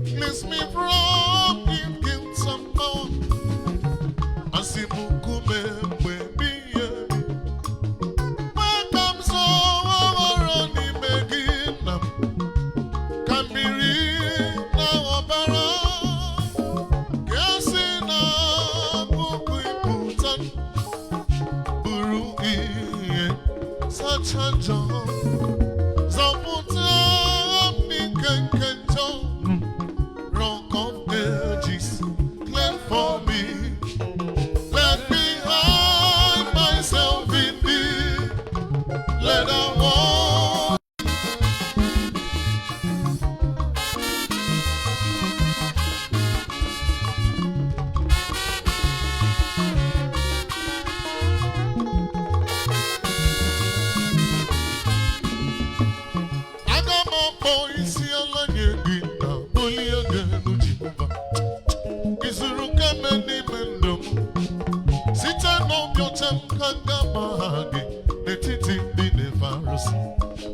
Cleanse me from guilt and power. Asimukume mwebiye. Welcome so overoni megina. Kamiri na wabara. Kesi na buku iputan. Buru iye. Such a joy. Zaputa mi kenkenjo. Rock of ages. Clear for me. Let me hide myself in thee. Let I walk. I got my boys here like you did now. Bully again, Ujibaba. Izuruka many mendum. Sita no biotam kangamahagi. Netiti bine faros.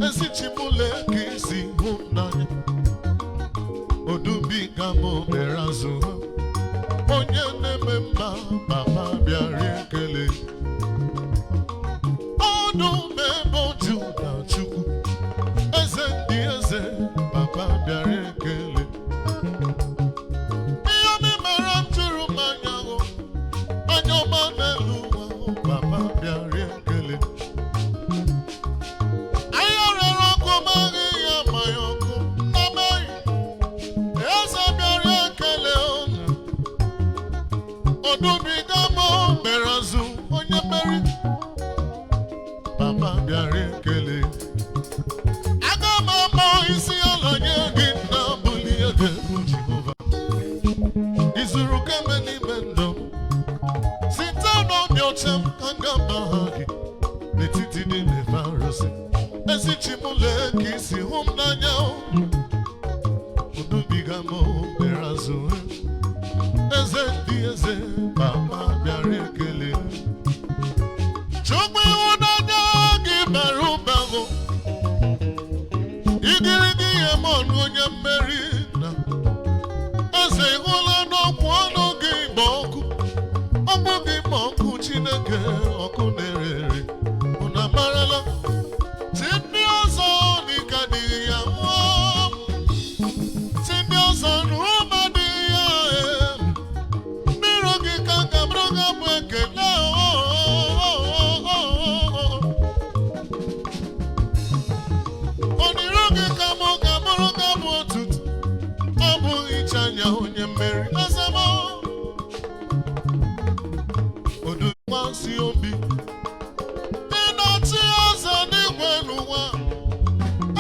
Esichimule kisi hunanya. Odubi gamo berazu. Onye nememba baba biari kele. Odu mebo juda chuku. Eze di eze baba biari kele. Iyami maram turu manyago. Anyoma neluwa baba biari kele. Ayore roko magi ya mayoko namai. Eze biari kele ona. Odubi gamo berazu onye meri. Baba biari kele. Aga mama isi ala nye gị na buli ege Jehova. Izuru kemeni mendo. Sita no nyochem aga mahagi. Netiti di nefarosi. Ezi chimule kisi hum na nyao. Udubiga mo berazu. Eze di eze baba biari kele. Chukwu unanya gị baru bago. Igirigi yemon onye mmeri na. Eze ihụla n'ọkwụ ọnụ gị ma ọkụ. Ọkụ gị ma ọkụ Chineke ọkụ na-erere. Unu amarala. Ti ndị ọzọ n'ike adịghị ya nwụọ. Ti ndị ọzọ n'ụma adịghị ya mmiri gị ka nga bụrụ ga bụ ekele. Oniru gị ka mụ ga bụrụ ga bụ otutu. Ọ bụ ịchanya onye mmeri. Ezemo odukwasị obi. Ị na-achị eze n'igwe n'ụwa.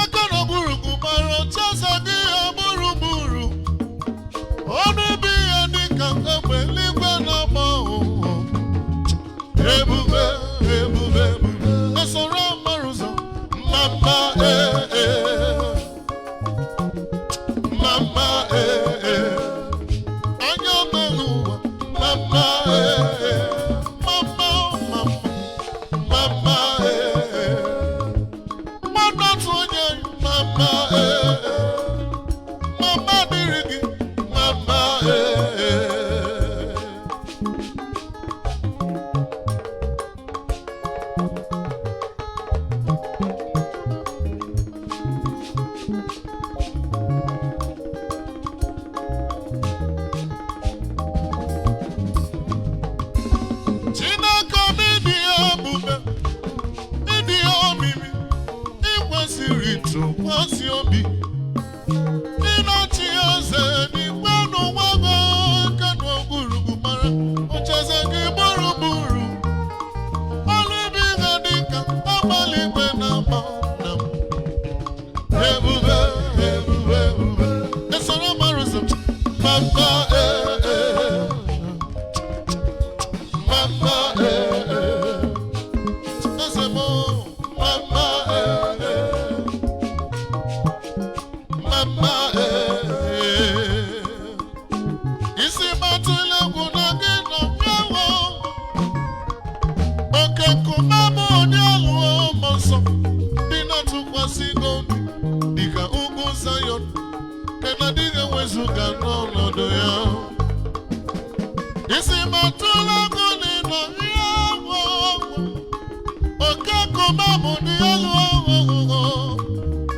Aka na gburugburu mara ocheeze gị ya gburugburu. Ọnụ bi ya dịka egbe eluigwe na-agba ụhụ. Ebube, ebube, ebube. Esoro amara ụzọ. Mama Mama anya meluwa. Mama Mama Mama Mama tunye. Mama Mama dirigi. Mama Chineke n'ịdị ebube, ịdị omimi, ikwesịrị ntụkwasị obi. Ị na-achị eze n'igwe n'ụwa gị aka na ogwurugwu mara ocheeze gị gburugburu. Ọnụ ibe ihe dịka abalị igwe na-agba na m. Ebube, ebube, ebube. Esoro mara ụzọ. Mama Mama Ezemo. Mama Mama kenadiga wezuga n'ọnọdụ ya. Isi matụla gụnị nọ ya oke kụma bụ dị elu ọhụhụ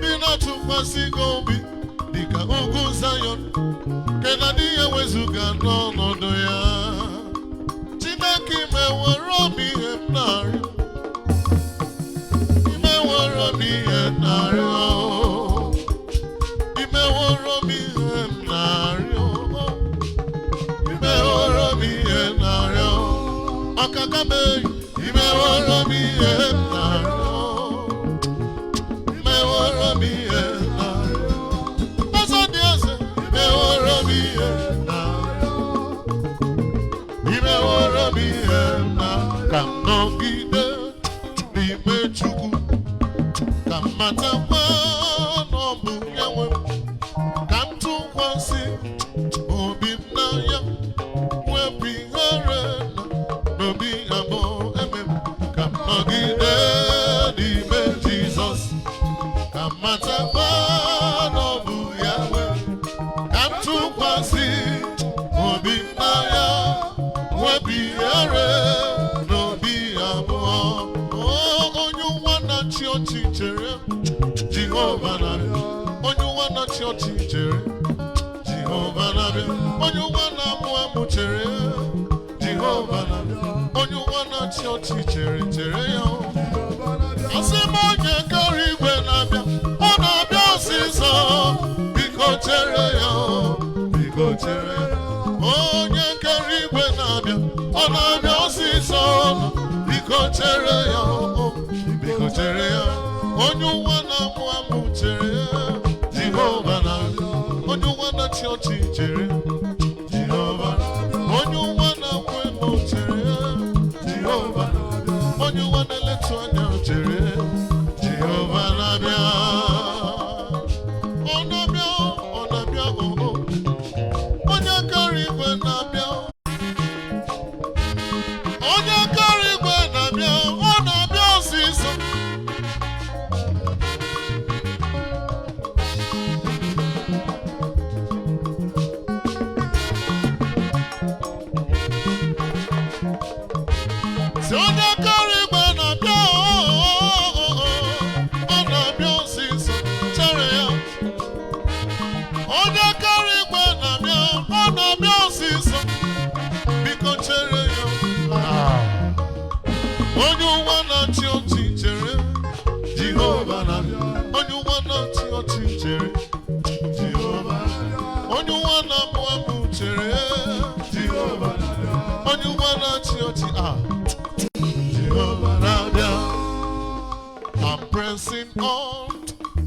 dị na-atụkwasị gị obi dịka ugwu Zion, kenadiga wezuga n'ọnọdụ ya. Chineke imewere obi ihe m na-arịọ, imewere obi ihe m na-arịọ, imewere obi ihe m na-arịọ, imewere obi ihe m na-arịọ, ọkaka m imewere obi ihe m na-arịọ, imewere obi ihe m na-arịọ, ọzọ dị eze imewere obi ihe m na-arịọ, imewere obi ihe m na-arịọ, ka m nọgide n'ime Chukwu, ka m matakwa na ọ bụ ya nwe m, ka m tụkwasị obi m na ya, wepụ ihere n'obi abụọ eme m, ka m nọgide n'ime Jizọs, ka m matakwa na ọ bụ ya nwe m, ka m tụkwasị obi m na ya, wepụ ihere n'obi abụọ. Onye ụwa na-achị ọchịchịrị Jehova na-abịa, onye ụwa na-achị ọchịchịrị Jehova na-abịa, onye ụwa na-amụ amụ chere Jehova na-abịa, onye ụwa na-achị ọchịchịrị chere ya. Asị m onye kere igwe na-abịa, ọ na-abịa ọsịsọ, biko chere ya, biko chere ya. Onye kere igwe na-abịa, ọ na-abịa ọsịsọ, biko chere ya, biko chere ya. Onye ụwa na-amụ amụ chere ya, Jehova na-abịa, onye ụwa na-achị ọchị chere Jehova, onye ụwa na-amụ emo chere ya, Jehova, onye ụwa na-eletu anya chere Jehova na-abịa. Ọ na-abịa, ọ na-abịa, onye kere igwe na-abịa, onye kere igwe na-abịa, ọ na-abịa ọsịsọ. Si onye kere igwe na-abịa, ọ na-abịa ọsịsọ, chere ya. Onye kere igwe na-abịa, ọ na-abịa ọsịsọ, biko chere ya. Onye ụwa na-achị ọchị chere Jehova na-abịa, onye ụwa na-achị ọchị chere Jehova, onye ụwa na-amụ amụ chere Jehova, onye ụwa na-achị ọchị Jehova na-abịa. I'm pressing on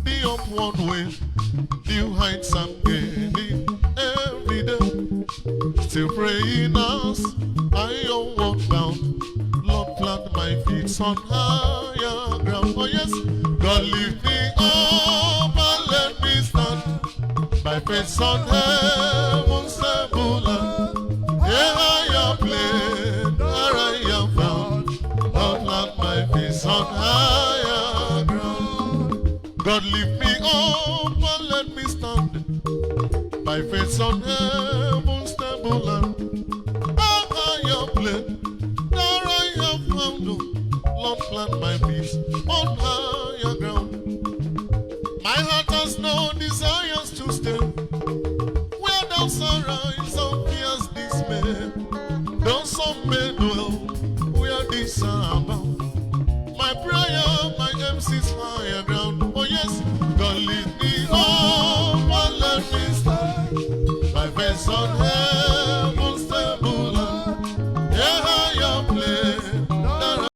the upward way, new heights I'm gaining every day, still praying as I walk down, Lord plant my feet on higher ground. Oh yes, God lift me up and let me stand, my face on heaven's tableland. Here I am played, there I am found, Lord plant my feet on higher ground. God lift me up and let me stand, my face on heaven's tableland. Here I am played, there I am found, Lord plant my feet on higher ground. My heart has no desires to stay where thou sunrise and fears dismay.